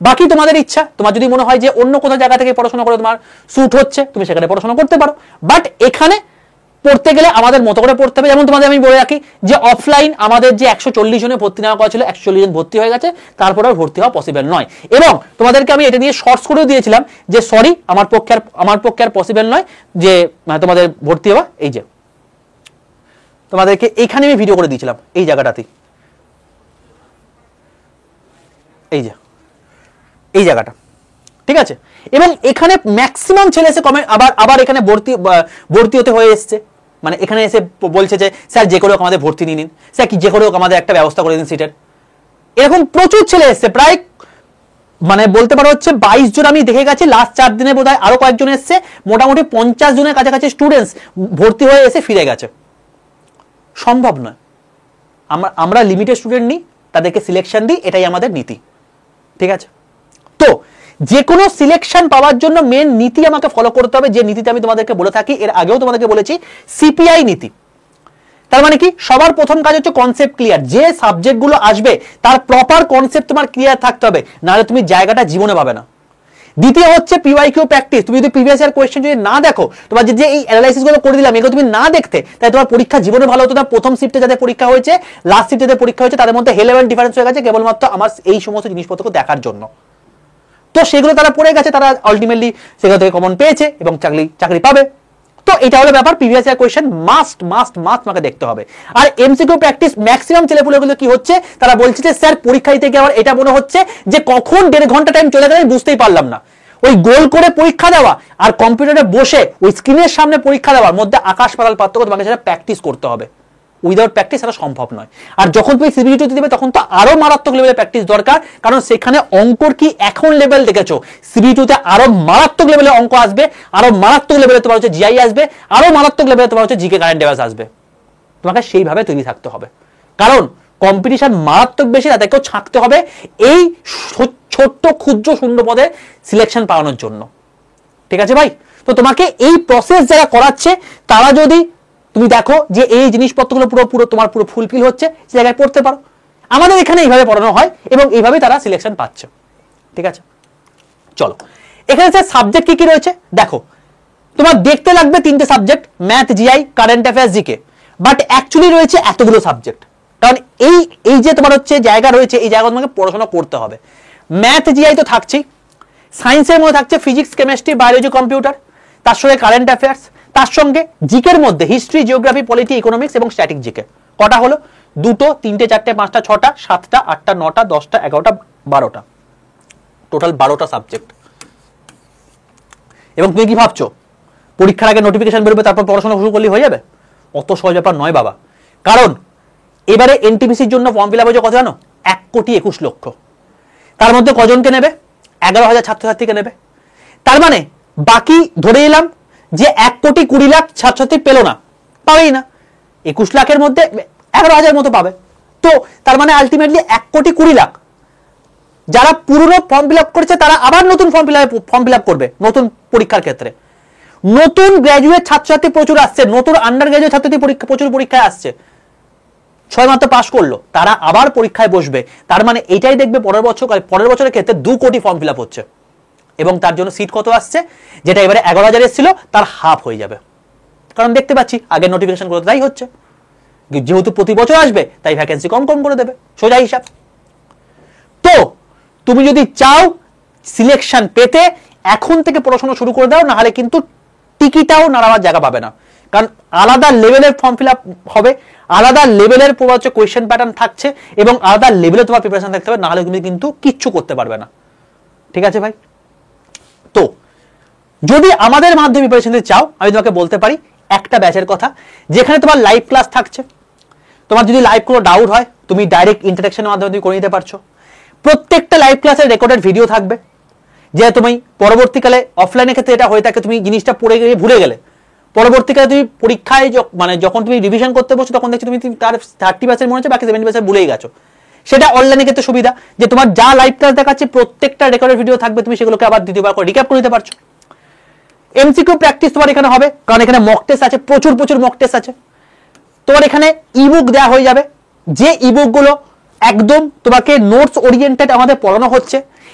বাকি তোমাদের ইচ্ছা, তোমার যদি মনে হয় যে অন্য কোনো জায়গা থেকে পড়াশোনা করে তোমার স্যুট হচ্ছে, তুমি সেখানে পড়াশোনা করতে পারো, বাট এখানে পড়তে গেলে আমাদের মতো করে পড়তে হবে। যেমন তোমাদের আমি বলে রাখি যে অফলাইন আমাদের যে 140 জনে ভর্তি নেওয়া কথা ছিল, 140 জন ভর্তি হয়ে গেছে, তারপরে আর ভর্তি হওয়া পসিবল নয়। এবং তোমাদেরকে আমি এটা নিয়ে শর্টস করেও দিয়েছিলাম যে সরি, আমার পক্ষে আর পসিবল নয় যে তোমাদের ভর্তি হওয়া। এই যে তোমাদেরকে এইখানে আমি ভিডিও করে দিয়েছিলাম এই জায়গাটাতেই, এই যে এই জায়গাটা। ঠিক আছে, এবং এখানে ম্যাক্সিমাম ছেলে এসে কমেন্ট আবার এখানে ভর্তি হতে হয়ে এসছে, মানে এখানে এসে বলছে যে স্যার যে করে হোক আমাদের ভর্তি নিয়ে নিন, স্যার কি যে করে হোক আমাদের একটা ব্যবস্থা করে দিন সিটের। এরকম প্রচুর ছেলে এসছে, প্রায় মানে বলতে পারো হচ্ছে 22 জন আমি দেখে গেছি, লাস্ট 4 দিনে বোধহয় আরো কয়েকজন এসছে, মোটামুটি 50 জনের কাছাকাছি স্টুডেন্টস ভর্তি হয়ে এসে ফিরে গেছে। সম্ভব নয়, আমরা লিমিটেড স্টুডেন্ট নিই, তাদেরকে সিলেকশন দিই, এটাই আমাদের নীতি। ঠিক আছে, তো যে কোনো সিলেকশন পাওয়ার জন্য মেন নীতি আমাকে ফলো করতে হবে, যে নীতিতে আমি তোমাদেরকে বলে থাকি, এর আগেও তোমাদেরকে বলেছি, সিপিআই নীতি। তার মানে কি, সবার প্রথম কাজ হচ্ছে কনসেপ্ট ক্লিয়ার, যে সাবজেক্টগুলো আসবে তার প্রপার কনসেপ্ট তোমার ক্লিয়ার থাকতে হবে, নাহলে তুমি জায়গাটা জীবনে পাবে না। দ্বিতীয় হচ্ছে পিওয়াইকিউ প্র্যাকটিস। তুমি যদি প্রিভিয়াস ইয়ার কোয়েশ্চেন যদি না দেখো, তোমার যে এই অ্যানালাইসিস গুলো করে দিলাম এগুলো তুমি না দেখতে, তাই তোমার পরীক্ষা জীবনে ভালো হতো না। প্রথম শিফটে যাদের পরীক্ষা হয়েছে, লাস্ট শিফটে যাদের পরীক্ষা হয়েছে, তাদের মধ্যে হেলেভেন ডিফারেন্স হয়ে গেছে কেবলমাত্র আমার এই সমস্ত জিনিসপত্রকে দেখার জন্য। তো সেগুলো তারা পড়ে গেছে, তারা আলটিমেটলি সেগুলো থেকে কমন পেয়েছে এবং চাকরি পাবে। তো এটা হলো ব্যাপার, প্রিভিয়াস ইয়ার কোয়েশ্চেন মাস্ট আমাকে দেখতে হবে। আর এমসিকিউ প্র্যাকটিস ম্যাক্সিমাম ছেলেপুলেগুলো কি হচ্ছে, তারা বলছে যে স্যার পরীক্ষা দিতে গিয়ে আমার এটা মনে হচ্ছে যে কখন 1.5 ঘন্টা টাইম চলে গেলে বুঝতেই পারলাম না। ওই গোল করে পরীক্ষা দেওয়া আর কম্পিউটারে বসে ওই স্ক্রিনের সামনে পরীক্ষা দেওয়ার মধ্যে আকাশ পাতাল পার্থক্য, তোমাকে সেটা প্র্যাকটিস করতে হবে। উইদাউট প্র্যাকটিস এটা সম্ভব নয়। আর যখন তুমি সিবিটি দিবে তখন তো আরো মারাত্মক লেভেলে প্র্যাকটিস দরকার, কারণ সেখানে অঙ্কর কি এখন লেভেল দেখেছো, সিবিটিতে আরো মারাত্মক লেভেলে অঙ্ক আসবে, আরো মারাত্মক লেভেলে তোমার হচ্ছে জিআই আসবে, আরো মারাত্মক লেভেলে তোমার হচ্ছে জিকে কারেন্ট অ্যাফেয়ার্স আসবে। তোমাকে সেইভাবে তৈরি থাকতে হবে, কারণ কম্পিটিশন মারাত্মক বেশি, তাদেরকেও ছাঁকতে হবে এই ছোট্ট ক্ষুদ্র শূন্য পদে সিলেকশন পাওয়ানোর জন্য। ঠিক আছে ভাই, তো তোমাকে এই প্রসেস যারা করাচ্ছে তারা যদি তুমি দেখো যে এই জিনিসপত্রগুলো পুরো তোমার পুরো ফুলফিল হচ্ছে, সে জায়গায় পড়তে পারো। আমাদের এখানে এইভাবে পড়ানো হয় এবং এইভাবে তারা সিলেকশন পাচ্ছে। ঠিক আছে, চলো এখানে স্যার সাবজেক্ট কি কি রয়েছে দেখো, তোমার দেখতে লাগবে তিনটে subject, math, GI, current affairs, GK, but actually রয়েছে এতগুলো সাবজেক্ট। কারণ এই যে তোমার হচ্ছে জায়গা রয়েছে, এই জায়গা তোমাকে পড়াশোনা করতে হবে। ম্যাথ, জিআই তো থাকছেই, সায়েন্সের মধ্যে থাকছে ফিজিক্স, কেমিস্ট্রি, বায়োলজি, কম্পিউটার, তার সঙ্গে কারেন্ট অ্যাফেয়ার্স, তার সঙ্গে জিকের মধ্যে হিস্ট্রি, জিওগ্রাফি, পলিটি, ইকোনমিক্স এবং স্ট্যাটিক জিকে। কটা হলো? 2, 3, 4, 5, 6, 7, 8, 9, 10, 11, 12টা, টোটাল 12টা সাবজেক্ট। এবং তুমি কি ভাবছো পরীক্ষার আগে নোটিফিকেশন বেরোবে তারপর পড়াশোনা শুরু করলেই হয়ে যাবে? অত সহজ ব্যাপার নয় বাবা। কারণ এবারে এনটিপিসির জন্য ফর্ম ফিল আপ হয়েছে কত জানো? 1,21,00,000। তার মধ্যে কজনকে নেবে? 11,000 ছাত্রছাত্রীকে নেবে। তার মানে বাকি ধরে এলাম যে 1,20,00,000 ছাত্রছাত্রী পেল না, পাবেই না। 21 লাখের মধ্যে 11,000 মতো পাবে। তো তার মানে আলটিমেটলি 1,20,00,000 যারা পুরনো ফর্ম ফিল আপ করেছে তারা আবার নতুন ফর্ম ফিল আপ করবে নতুন পরীক্ষার ক্ষেত্রে। নতুন গ্র্যাজুয়েট ছাত্রছাত্রী প্রচুর আসছে, নতুন আন্ডার গ্র্যাজুয়েট ছাত্রছাত্রী প্রচুর পরীক্ষায় আসছে, 6 মাত্র পাস করলো, তারা আবার পরীক্ষায় বসবে। তার মানে এটাই দেখবে পরের বছরের ক্ষেত্রে 2 কোটি ফর্ম ফিল আপ হচ্ছে, এবং তার জন্য সিট কত আসছে? যেটা এবারে 11,000 এসেছিল তার হাফ হয়ে যাবে। কারণ দেখতে পাচ্ছি আগের নোটিফিকেশন গুলো তাই হচ্ছে, যেহেতু প্রতি বছর আসবে তাই ভ্যাকেন্সি কম কম করে দেবে, সোজা হিসাব। তো তুমি যদি চাও সিলেকশন পেতে এখন থেকে পড়াশোনা শুরু করে দাও, না হলে কিন্তু টিকিটাও নাড়াবার জায়গা পাবে না। কারণ আলাদা লেভেলের ফর্ম ফিল আপ হবে, আলাদা লেভেলের কোয়েশ্চেন প্যাটার্ন থাকছে, এবং আলাদা লেভেলে তোমার প্রিপারেশন থাকতে হবে, না হলে তুমি কিন্তু কিচ্ছু করতে পারবে না। ঠিক আছে ভাই? তো যদি আমাদের মাধ্যমে প্রিপারেশন নিতে চাও, আমি তোমাকে বলতে পারি একটা ব্যাচের কথা, যেখানে তোমার লাইভ ক্লাস থাকছে। তোমার যদি লাইভ কোনো ডাউট হয় তুমি ডাইরেক্ট ইন্টারাকশনের মাধ্যমে তুমি করে নিতে পারছো। প্রত্যেকটা লাইভ ক্লাসের রেকর্ডেড ভিডিও থাকবে, যে তুমি পরবর্তীকালে অফলাইনের ক্ষেত্রে এটা হয়ে থাকে, তুমি জিনিসটা পড়ে গিয়ে ভুলে গেলে পরবর্তীকালে তুমি পরীক্ষায় যখন তুমি রিভিশন করতে বসছো তখন দেখছো তুমি তার 30% মনে হচ্ছে, বাকি 70% ভুলেই গেছো। সেটা অনলাইনের ক্ষেত্রে সুবিধা, যে তোমার যা লাইভ ক্লাস দেখাচ্ছে প্রত্যেকটা রেকর্ডেড ভিডিও থাকবে, তুমি সেগুলোকে আবার দ্বিতীয়বার করে রিক্যাপ করে নিতে পারছো। এমসিকিউ প্র্যাকটিস তোমার এখানে হবে, কারণ এখানে মক টেস্ট আছে, প্রচুর মক টেস্ট আছে। তোমার এখানে ইবুক দেওয়া হয়ে যাবে, যে ইবুক গুলো একদম তোমাকে নোটস ওরিয়েন্টেড আমাদের পড়ানো হচ্ছে,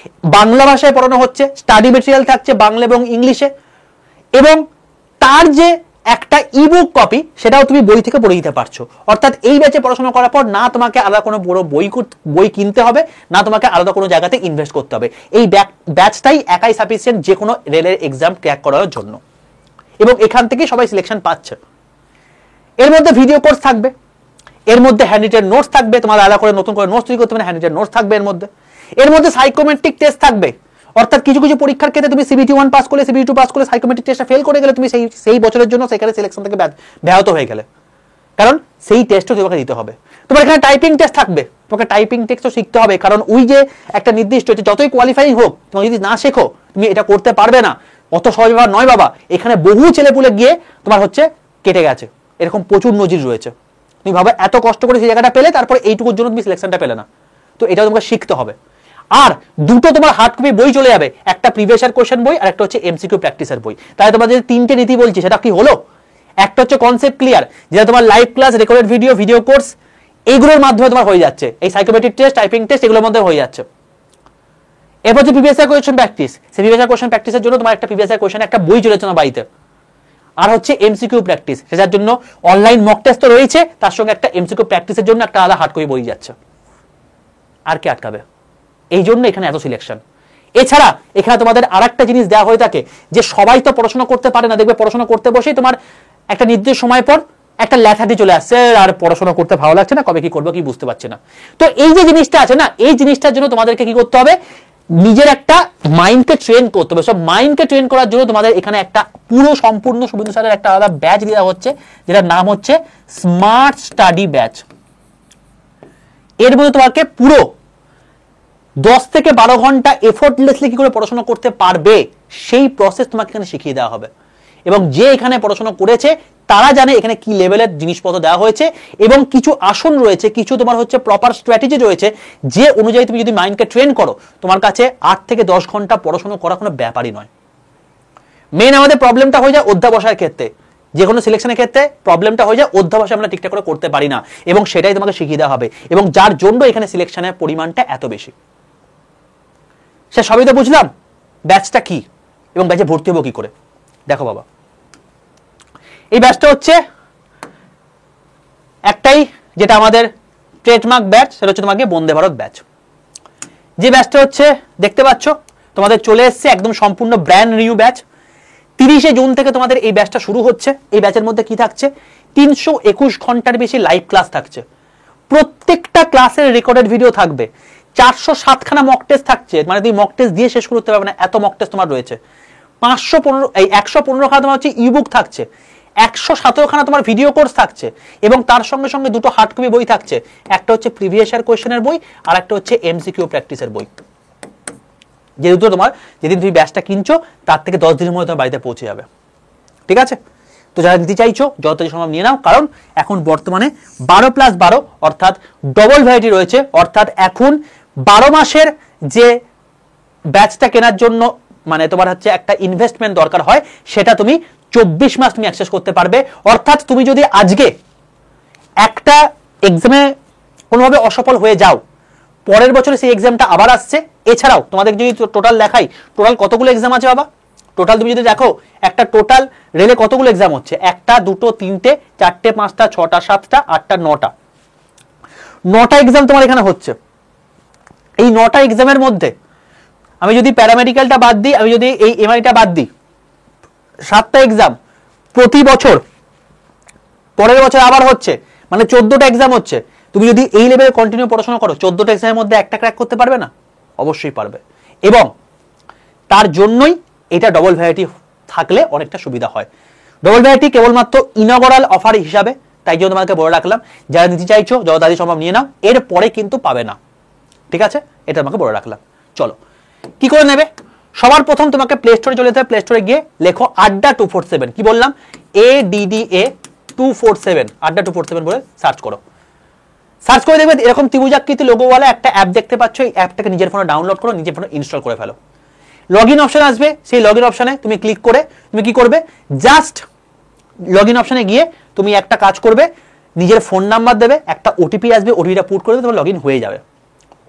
বাংলা ভাষায় পড়ানো হচ্ছে, স্টাডি মেটেরিয়াল থাকছে বাংলা এবং ইংলিশে, এবং তার যে একটা ইবুক কপি সেটাও তুমি বই থেকে পড়ে দিতে পারছো। অর্থাৎ এই ব্যাচে পড়াশোনা করার পর না তোমাকে আলাদা কোনো বড় বই কিনতে হবে, না তোমাকে আলাদা কোনো জায়গাতে ইনভেস্ট করতে হবে। এই ব্যাচটাই একাই সাফিসিয়েন্ট যে কোনো রেলের এক্সাম ক্র্যাক করার জন্য, এবং এখান থেকেই সবাই সিলেকশন পাচ্ছে। এর মধ্যে ভিডিও কোর্স থাকবে, এর মধ্যে হ্যান্ডরিটেন নোটস থাকবে, তোমার আলাদা করে নতুন করে নোটস তৈরি করতে হবে, হ্যান্ডরিটেন নোটস থাকবে এর মধ্যে সাইকোমেট্রিক টেস্ট থাকবে। অর্থাৎ কিছু পরীক্ষার ক্ষেত্রে তুমি সিবিটি 1 পাস করলে, সিবিটি 2 পাস করলে, সাইকোমেট্রিক টেস্টে ফেল করে গেলে তুমি সেই বছরের জন্য সেখানে সিলেকশন থেকে ব্যাহত হয়ে গেলে, কারণ সেই টেস্টও তোমাকে দিতে হবে। তোমার এখানে টাইপিং টেস্ট থাকবে, তোমাকে টাইপিং টেস্টও শিখতে হবে, কারণ ওই যে একটা নির্দিষ্ট যতই কোয়ালিফাইং হোক তুমি যদি না শেখো তুমি এটা করতে পারবে না। অত সহজ ব্যাপার নয় বাবা, এখানে বহু ছেলেপুলে গিয়ে তোমার হচ্ছে কেটে গেছে, এরকম প্রচুর নজির রয়েছে। তুমি ভাবে এত কষ্ট করে সেই জায়গাটা পেলে, তারপরে এইটুকুর জন্য তুমি সিলেকশনটা পেলে না, তো এটাও তোমাকে শিখতে হবে। আর দুটো তোমার হার্ড কপি বই চলে যাবে, একটা প্রিভিয়াস ইয়ার কোশ্চেন বই আর একটা হচ্ছে এমসিকিউ প্র্যাকটিসের বই। তাই তোমার যে 3টে নীতি বলছি সেটা কি হলো? একটা হচ্ছে কনসেপ্ট ক্লিয়ার, যেটা তোমার live class, recorded video course এইগুলোর মাধ্যমে তোমার হয়ে যাচ্ছে, এই সাইকোমেট্রিক টেস্ট, টাইপিং টেস্ট এগুলোর মধ্যে হয়ে যাচ্ছে। এরপর হচ্ছে প্রিভিয়াস ইয়ার কোশ্চেন প্র্যাকটিস, সেই প্রিভিয়াস ইয়ার কোশ্চেন প্র্যাকটিসের জন্য তোমার একটা প্রিভিয়াস ইয়ার কোশ্চেন একটা বই চলে যাচ্ছে তোমার বাড়িতে। আর হচ্ছে এমসিকিউ প্র্যাকটিস, সেটার জন্য অনলাইন মক টেস্ট তো রয়েছে, তার সঙ্গে একটা এমসিকিউ প্র্যাকটিসের জন্য একটা আলাদা হার্ড কপি বই যাচ্ছে। আর কে আটকাবে? এই জন্য এখানে এত সিলেকশন। এছাড়া এখানে তোমাদের আরেকটা জিনিস দেওয়া হয়ে থাকে, যে সবাই তো পড়াশোনা করতে পারে না, দেখবে পড়াশোনা করতে বসেই তোমার একটা নির্দিষ্ট সময় পর একটা লেখাটি চলে আসছে, আর পড়াশোনা করতে ভালো লাগছে না, কবে কি করবো কি বুঝতে পারছে না। তো এই যে জিনিসটা আছে না, এই জিনিসটার জন্য তোমাদেরকে কি করতে হবে? নিজের একটা মাইন্ডকে ট্রেন করতে হবে। সব মাইন্ডকে ট্রেন করার জন্য তোমাদের এখানে একটা পুরো সম্পূর্ণ শুভেন্দু স্যারের একটা আলাদা ব্যাচ দেওয়া হচ্ছে, যেটার নাম হচ্ছে স্মার্ট স্টাডি ব্যাচ। এর মধ্যে তোমাকে পুরো 10 থেকে 12 ঘন্টা এফোর্টলেসলি কি করে পড়াশোনা করতে পারবে সেই প্রসেস তোমাকে এখানে শিখিয়ে দেওয়া হবে। এবং যে এখানে পড়াশোনা করেছে তারা জানে এখানে কি লেভেলের জিনিসপত্র দেওয়া হয়েছে, এবং কিছু আসন রয়েছে, কিছু তোমার হচ্ছে প্রপার স্ট্র্যাটেজি রয়েছে, যে অনুযায়ী তুমি যদি মাইন্ডকে ট্রেন করো, তোমার কাছে 8 থেকে 10 ঘন্টা পড়াশোনা করা কোনো ব্যাপারই নয়। মেন আমাদের প্রবলেমটা হয়ে যায় অধ্যাবসায়ের ক্ষেত্রে, যে কোনো সিলেকশনের ক্ষেত্রে প্রবলেমটা হয়ে যায় অধ্যাবসায় আমরা ঠিকঠাক করে করতে পারি না, এবং সেটাই তোমাকে শিখিয়ে দেওয়া হবে, এবং যার জন্য এখানে সিলেকশনের পরিমাণটা এত বেশি। সে সবই তো বুঝলাম, ব্যাচটা কি এবং ব্যাচে ভর্তি হবো কি করে। দেখো বাবা, এই ব্যাচটা হচ্ছে একটাই, যেটা আমাদের ট্রেডমার্ক ব্যাচ, সেটা হচ্ছে তোমাকে বন্দে ভারত ব্যাচ। যে ব্যাচটা হচ্ছে দেখতে পাচ্ছ তোমাদের চলে এসছে একদম সম্পূর্ণ ব্র্যান্ড নিউ ব্যাচ। 30শে জুন থেকে তোমাদের এই ব্যাচটা শুরু হচ্ছে। এই ব্যাচের মধ্যে কি থাকছে, 321 ঘন্টার বেশি লাইভ ক্লাস থাকছে, প্রত্যেকটা ক্লাসের রেকর্ডেড ভিডিও থাকবে, 407খানা মক টেস্ট থাকছে, মানে তুমি মক টেস্ট দিয়ে শেষ করতে পারবে না, এত মক টেস্ট তোমার রয়েছে। 115খানা তোমার হচ্ছে ইবুক থাকছে, 117খানা তোমার ভিডিও কোর্স থাকছে, এবং তার সঙ্গে সঙ্গে দুটো হার্ড কপি বই থাকছে, একটা হচ্ছে প্রিভিয়াস ইয়ার কোয়েশ্চেনের বই আর একটা হচ্ছে এমসিকিউ প্র্যাকটিসের বই। যে দুটো তোমার যেদিন তুমি ব্যাচটা কিনছো তার থেকে 10 দিনের মধ্যে তোমার বাড়িতে পৌঁছে যাবে। ঠিক আছে, তো যারা নিতে চাইছো যত সম্ভব নিয়ে নাও, কারণ এখন বর্তমানে 12+12 অর্থাৎ ডবল ভ্যারাইটি রয়েছে। অর্থাৎ এখন 12 মাসের যে ব্যাচটা কেনার জন্য মানে তোমার হচ্ছে একটা ইনভেস্টমেন্ট দরকার হয়, সেটা তুমি 24 মাস তুমি অ্যাক্সেস করতে পারবে। অর্থাৎ তুমি যদি আজকে একটা এক্সামে কোনোভাবে অসফল হয়ে যাও, পরের বছরে সেই এক্সামটা আবার আসছে। এছাড়াও তোমাদের যদি টোটাল দেখাই, টোটাল কতগুলো এক্সাম আছে বাবা, টোটাল তুমি যদি দেখো একটা টোটাল রেলে কতগুলো এক্সাম হচ্ছে, 1টা 2টো 3টে 4টে 5টা 6টা 7টা 8টা 9টা এক্সাম তোমার এখানে হচ্ছে। এই 9টা এক্সামের মধ্যে আমি যদি প্যারামেডিক্যালটা বাদ দিই, আমি যদি এই এমআইটা বাদ দিই, 7টা এক্সাম প্রতি বছর, পরের বছর আবার হচ্ছে, মানে 14টা এক্সাম হচ্ছে। তুমি যদি এই লেভেলে কন্টিনিউ পড়াশোনা করো, 14টা এক্সামের মধ্যে একটা ক্র্যাক করতে পারবে না? অবশ্যই পারবে। এবং তার জন্যই এটা ডবল ভ্যারাইটি থাকলে অনেকটা সুবিধা হয়। ডবল ভ্যারাইটি কেবলমাত্র ইনঅগারাল অফার হিসাবে, তাই জন্য তোমাকে বলে রাখলাম, যারা নিতে চাইছো যত তাড়াতাড়ি সম্ভব নিয়ে নাও, এর পরে কিন্তু পাবে না। ঠিক আছে, এটা তোমাকে বলে রাখলাম। চলো কি করে নেবে, সবার প্রথম তোমাকে প্লে স্টোরে চলে যেতে হবে। প্লে স্টোরে গিয়ে লেখো আড্ডা 247, কি বললাম, ADDA 247, আড্ডা 247 বলে সার্চ করো। সার্চ করে দেখবে এরকম ত্রিভুজাকৃতি লোগোওয়ালা একটা অ্যাপ দেখতে পাচ্ছ। এই অ্যাপটাকে নিজের ফোনে ডাউনলোড করো, নিজের ফোনে ইনস্টল করে ফেলো। লগইন অপশন আসবে, সেই লগইন অপশনে তুমি ক্লিক করে তুমি কি করবে, জাস্ট লগইন অপশনে গিয়ে তুমি একটা কাজ করবে, নিজের ফোন নাম্বার দেবে, একটা ওটিপি আসবে, ওটিপিটা পুট করে দেবে, তোমার লগইন হয়ে যাবে।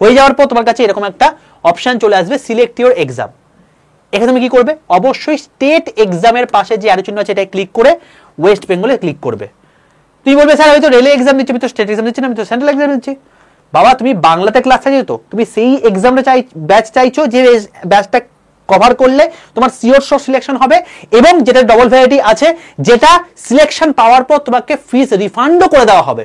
হয়ে যাওয়ার পর তোমার কাছে এরকম একটা অপশন চলে আসবে, সিলেক্ট ইউর এক্সাম। এখানে তুমি কি করবে, অবশ্যই স্টেট এক্সামের পাশে যে আরো চিহ্ন আছে এটাই ক্লিক করে ওয়েস্ট বেঙ্গলে ক্লিক করবে। তুমি বলবে স্যার আমি তো রেলে এক্সাম দিচ্ছি, আমি তো স্টেট এক্সাম দিচ্ছি না, আমি তো সেন্ট্রাল এক্সাম দিচ্ছি। বাবা তুমি বাংলাতে ক্লাস চাইছো, তো তুমি সেই এক্সামটা ব্যাচ চাইছো যে ব্যাচটা কভার করলে তোমার সিওর শর্ট সিলেকশন হবে, এবং যেটা ডবল ভ্যারাইটি আছে, যেটা সিলেকশন পাওয়ার পর তোমাকে ফিস রিফান্ডও করে দেওয়া হবে।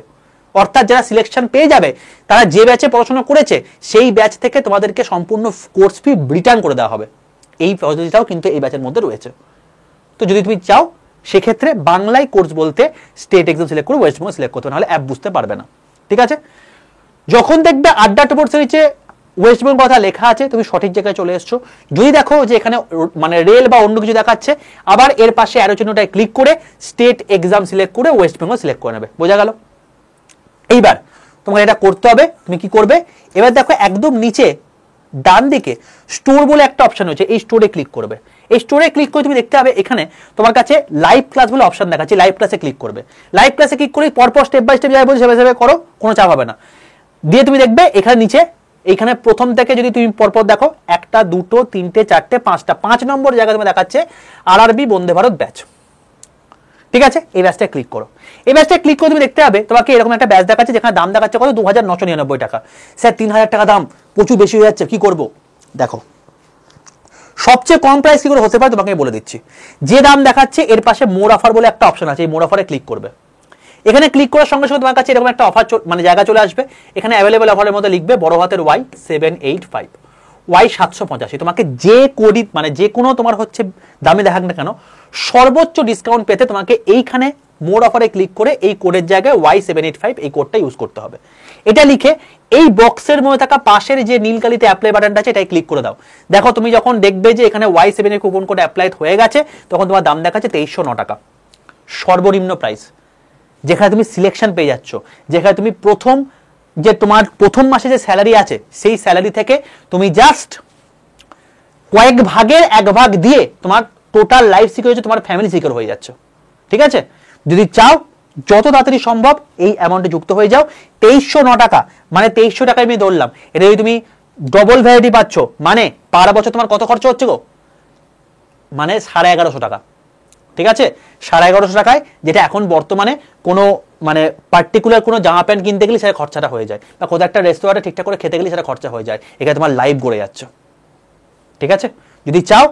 অর্থাৎ যারা সিলেকশন পেয়ে যাবে তারা যে ব্যাচে পড়াশোনা করেছে সেই ব্যাচ থেকে তোমাদেরকে সম্পূর্ণ কোর্স ফি রিটার্ন করে দেওয়া হবে। এই পদ্ধতিটাও কিন্তু এই ব্যাচের মধ্যে রয়েছে। তো যদি তুমি চাও সেক্ষেত্রে বাংলায় কোর্স বলতে স্টেট এক্সাম সিলেক্ট করে ওয়েস্ট বেঙ্গল সিলেক্ট করতে, নাহলে অ্যাপ বুঝতে পারবে না। ঠিক আছে, যখন দেখবে আড্ডা 247 নিচে ওয়েস্ট বেঙ্গল কথা লেখা আছে, তুমি সঠিক জায়গায় চলে এসছো। যদি দেখো যে এখানে মানে রেল বা অন্য কিছু দেখাচ্ছে, আবার এর পাশে অ্যারো চিহ্নটায় ক্লিক করে স্টেট এক্সাম সিলেক্ট করে ওয়েস্ট বেঙ্গল সিলেক্ট করে নেবে। বোঝা গেল? এইবার তোমাকে এটা করতে হবে। তুমি কি করবে, এবার দেখো একদম নিচে ডান দিকে স্টোর বলে একটা অপশন হয়েছে, এই স্টোরে ক্লিক করবে। এই স্টোরে ক্লিক করে তুমি দেখতে হবে এখানে তোমার কাছে লাইভ ক্লাস বলে অপশন দেখাচ্ছে, লাইভ ক্লাসে ক্লিক করবে। লাইভ ক্লাসে ক্লিক করে পরপর স্টেপ বাই স্টেপ যাই বলছে সেভাবে করো, কোনো চাপ হবে না। দিয়ে তুমি দেখবে এখানে নিচে, এইখানে প্রথম থেকে যদি তুমি পরপর দেখো 1টা 2টো 3টে 4টে 5টা 5 নম্বর জায়গায় তুমি দেখাচ্ছে RRB বন্দে ভারত ব্যাচ। ঠিক আছে, এই ব্যাচটা ক্লিক করো। এই ব্যাচটা ক্লিক করে তুমি দেখতে হবে তোমাকে এরকম একটা ব্যাচ দেখাচ্ছে, যেখানে দাম দেখাচ্ছে কত, 2999 টাকা। স্যার 3000 টাকা দাম, প্রচুর বেশি হয়ে যাচ্ছে, কি করব? দেখো সবচেয়ে কম প্রাইস কি করে হতে পারে তোমাকে বলে দিচ্ছি। যে দাম দেখাচ্ছে এর পাশে মোর অফার বলে একটা অপশন আছে, এই মোর অফারে ক্লিক করবে। এখানে ক্লিক করার সঙ্গে সঙ্গে তোমার কাছে এরকম একটা অফার মানে জায়গা চলে আসবে। এখানে অ্যাভেলেবল অফারের মধ্যে লিখবে বড় হাতের Y785 Y785। তোমাকে যে কোডই মানে যে কোনো তোমার হচ্ছে দামে দেখাক না কেন, সর্বোচ্চ ডিসকাউন্ট পেতে তোমাকে এইখানে মোর অফারে ক্লিক করে এই কোডের জায়গায় Y785 এই কোডটা ইউজ করতে হবে। এটা লিখে এই বক্সের মধ্যে থাকা পাশের যে নীল কালিতে অ্যাপ্লাই বাটনটা আছে এটাই ক্লিক করে দাও। দেখো তুমি যখন দেখবে যে এখানে Y7 এর কুপন কোড অ্যাপ্লাই হয়ে গেছে, তখন তোমার দাম দেখাচ্ছে 2309 টাকা, সর্বনিম্ন প্রাইস। যেখানে তুমি সিলেকশন পেয়ে যাচ্ছ, যেখানে তুমি তোমার প্রথম মাসে যে স্যালারি আছে সেই স্যালারি থেকে তুমি জাস্ট কয়েক ভাগের 1 ভাগ দিয়ে তোমার টোটাল লাইফ সিকিউর হচ্ছে, তোমার ফ্যামিলি সিকিউর হয়ে যাচ্ছে। ঠিক আছে, যদি চাও যত তাড়াতাড়ি সম্ভব এই অ্যামাউন্টে যুক্ত হয়ে যাও। 2309 টাকা মানে 2300 টাকায় আমি ধরলাম, এটা যদি তুমি ডবল ভ্যারাইটি পাচ্ছ, মানে পার বছর তোমার কত খরচ হচ্ছে গো, মানে 1150 টাকা, ঠিক আছে? 1150 টাকায়, যেটা এখন বর্তমানে কোনো মানে পার্টিকুলার কোনো জামা প্যান্ট কিনতে গেলে সেটা খরচাটা হয়ে যায়, বা কোথাও একটা রেস্তোরাঁটা ঠিকঠাক করে খেতে গেলে সেটা খরচা হয়ে যায়, এখানে তোমার লাইভ গড়ে যাচ্ছে, ঠিক আছে? যদি চাও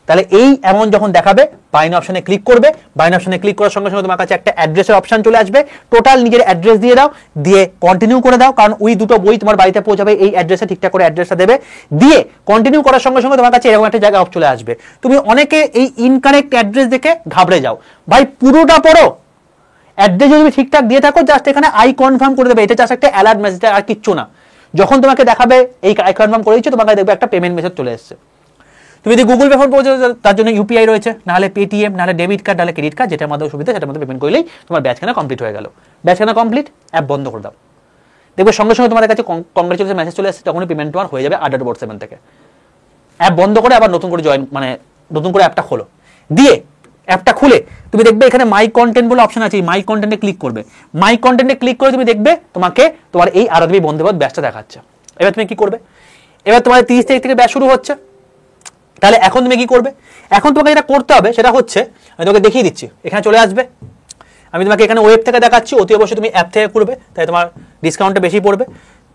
তাহলে এই অ্যামাউন্ট যখন দেখাবে বাইন অপশনে ক্লিক করবে, বাইন অপশনে ক্লিক করার সঙ্গে সঙ্গে তোমার কাছে একটা অ্যাড্রেসের অপশন চলে আসবে, টোটাল নিজের অ্যাড্রেস দিয়ে দাও, দিয়ে কন্টিনিউ করে দাও, কারণ ওই দুটো বই তোমার বাড়িতে পৌঁছাবে এই অ্যাড্রেসে, ঠিকঠাক করে অ্যাড্রেসটা দেবে, দিয়ে কন্টিনিউ করার সঙ্গে সঙ্গে তোমার কাছে এরকম একটা জায়গা চলে আসবে। তুমি অনেকে এই ইনকারেক্ট অ্যাড্রেস দেখে ঘাবড়ে যাও, ভাই পুরোটা পড়ো, অ্যাড্রেস যদি ঠিকঠাক দিয়ে থাকো জাস্ট এখানে আই কনফার্ম করে দেবে, এটা জাস্ট একটা অ্যালার্ট মেসেজ, আর কিচ্ছু না। যখন তোমাকে দেখাবে এই আই কনফার্ম করে দিচ্ছ, তোমাকে দেখবে একটা পেমেন্ট মেসেজ চলে এসেছে। তুমি যদি গুগল পে ফোন পৌঁছে তার জন্য ইউপিআই রয়েছে, নাহলে পেটিএম, নাহলে ডেবিট কার্ড, নাহলে ক্রেডিট কার্ড, যেটার মাধ্যমে সুবিধা সেটার মধ্যে পেমেন্ট করলেই তোমার ব্যাচখানা কমপ্লিট হয়ে গেল। ব্যাচখানা কমপ্লিট, অ্যাপ বন্ধ করে দাও, দেখবে সঙ্গে সঙ্গে তোমাদের কাছে কংগ্রেচুলেশন মেসেজ চলে আসছে, তখনই পেমেন্ট তোমার হয়ে যাবে ADA.7 থেকে। অ্যাপ বন্ধ করে আবার নতুন করে জয়েন, মানে নতুন করে অ্যাপটা খোলো, দিয়ে অ্যাপটা খুলে তুমি দেখবে এখানে মাই কন্টেন্ট বলে অপশন আছে, মাই কন্টেন্টে ক্লিক করবে। মাই কন্টেন্টে ক্লিক করে তুমি দেখবে তোমাকে তোমার এই আরাধ্বী বন্দে ভারত ব্যাচটা দেখাচ্ছে। এবার তুমি কি করবে? এবার তোমার 30 তারিখ থেকে ব্যাচ শুরু হচ্ছে, তাহলে এখন তুমি কি করবে? এখন তোমাকে যেটা করতে হবে সেটা হচ্ছে, আমি তোমাকে দেখিয়ে দিচ্ছি, এখানে চলে আসবে, আমি তোমাকে এখানে ওয়েব থেকে দেখাচ্ছি, অতি অবশ্যই তুমি অ্যাপ থেকে করবে, তাই তোমার ডিসকাউন্টটা বেশি পড়বে।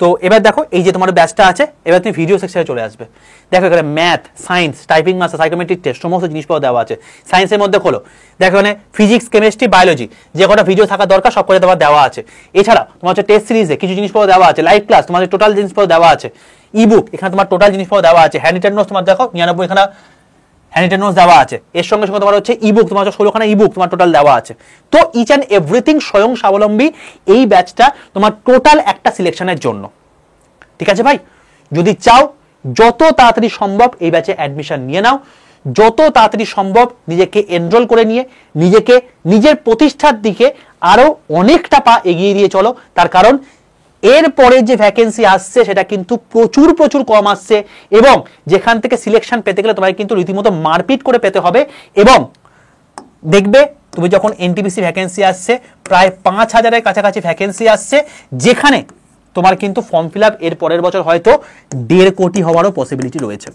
তো এবার দেখো এই যে তোমার ব্যাচটা আছে, এবার তুমি ভিডিও সেকশনে চলে আসবে, দেখো এখানে math, science, typing master, psychometric test, সমস্ত জিনিসপত্র দেওয়া আছে। সায়েন্সের মধ্যে খোলো, দেখো এখানে ফিজিক্স, কেমিস্ট্রি, বায়োলজি, যে কটা ভিডিও থাকা দরকার সব কটা তোমার দেওয়া আছে। এছাড়া তোমার হচ্ছে টেস্ট সিরিজে কিছু জিনিসপত্র দেওয়া আছে, লাইভ ক্লাস, তোমাদের টোটাল জিনিসপত্র দেওয়া আছে, ইবুক এখানে তোমার টোটাল জিনিসপত্র দেওয়া আছে, হ্যান্ড রিটেন নোটস তোমার দেখো 99 এখানে হ্যান্ড রিটেন নোটস দেওয়া আছে, এর সঙ্গে সঙ্গে তোমার হচ্ছে ইবুক, তোমার 16খানা ইবুক তোমার টোটাল দেওয়া আছে। তো ইচ অ্যান্ড এভরিথিং স্বয়ং স্বাবলম্বী এই ব্যাচটা তোমার টোটাল একটা সিলেকশনের জন্য, ঠিক আছে ভাই? যদি চাও যত তাড়াতাড়ি সম্ভব এই ব্যাচে অ্যাডমিশন নিয়ে নাও, যত তাড়াতাড়ি সম্ভব নিজেকে এনরোল করে নিয়ে নিজেকে নিজের প্রতিষ্ঠার দিকে আরো অনেকটা পা এগিয়ে দিয়ে চলো। তার কারণ এরপরে যে ভ্যাকেন্সি আসছে সেটা কিন্তু প্রচুর প্রচুর কম আসছে, এবং যেখান থেকে সিলেকশন পেতে গেলে তোমাকে কিন্তু রীতিমতো মারপিট করে পেতে হবে। এবং দেখবে তুমি যখন এনটিপিসি ভ্যাকেন্সি আসছে, প্রায় 5000-এর কাছাকাছি ভ্যাকেন্সি আসছে, যেখানে তোমার কিন্তু ফর্ম ফিল আপ এর পরের বছর হয়তো 1.5 কোটি হওয়ারও পসিবিলিটি রয়েছে।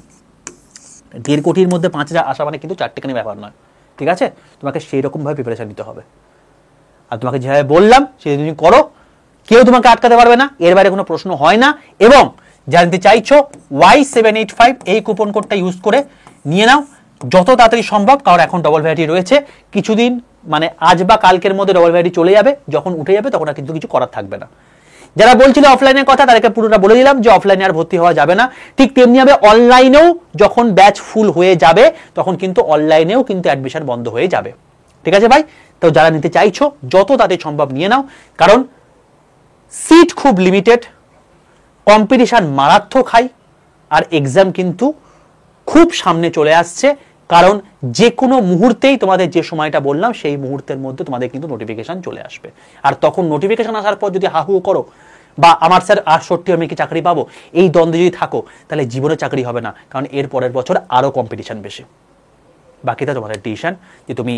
1.5 কোটির মধ্যে 5000 আসা মানে কিন্তু চারটেখানি ব্যাপার নয়, ঠিক আছে? তোমাকে সেই রকমভাবে প্রিপারেশন নিতে হবে, আর তোমাকে যেভাবে বললাম সেটা তুমি করো, কেউ তোমাকে আটকাতে পারবে না, এর বাইরে কোনো প্রশ্ন হয় না। এবং জানতে চাইছো Y785 এই কুপন কোডটা ইউজ করে নিয়ে নাও যত তাড়াতাড়ি সম্ভব, কারণ এখন ডবল ভ্যারাইটি রয়েছে, কিছুদিন মানে আজ বা কালকের মধ্যে ডবল ভ্যারাইটি চলে যাবে, যখন উঠে যাবে তখন আর কিন্তু কিছু করার থাকবে না। যারা বলছিল অফলাইনের কথা তাদেরকে পুরোটা বলে দিলাম যে অফলাইনে আর ভর্তি হওয়া যাবে না, ঠিক তেমনি হবে অনলাইনেও যখন ব্যাচ ফুল হয়ে যাবে তখন কিন্তু অনলাইনেও কিন্তু অ্যাডমিশন বন্ধ হয়ে যাবে, ঠিক আছে ভাই? তো যারা নিতে চাইছো যত তাড়াতাড়ি সম্ভব নিয়ে নাও, কারণ সিট খুব লিমিটেড, কম্পিটিশন মারাত্মক হাই, আর এক্সাম কিন্তু খুব সামনে চলে আসছে। কারণ যে কোনো মুহূর্তেই তোমাদের যে সময়টা বললাম সেই মুহূর্তের মধ্যে তোমাদের কিন্তু নোটিফিকেশন চলে আসবে, আর তখন নোটিফিকেশন আসার পর যদি হাহু করো বা আমার স্যার আর সত্যি আমি কি চাকরি পাবো, এই দ্বন্দ্বে যদি থাকো, তাহলে জীবনে চাকরি হবে না, কারণ এর পরের বছর আরো কম্পিটিশন বেশি। বাকিটা তোমাদের ডিসিশন, যে তুমি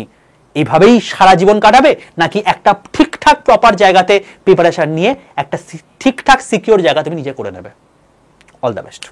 এইভাবেই সারা জীবন কাটাবে নাকি একটা ঠিকঠাক প্রপার জায়গাতে প্রিপারেশন নিয়ে একটা ঠিকঠাক সিকিউর জায়গা তুমি নিজে করে নেবে। All the best.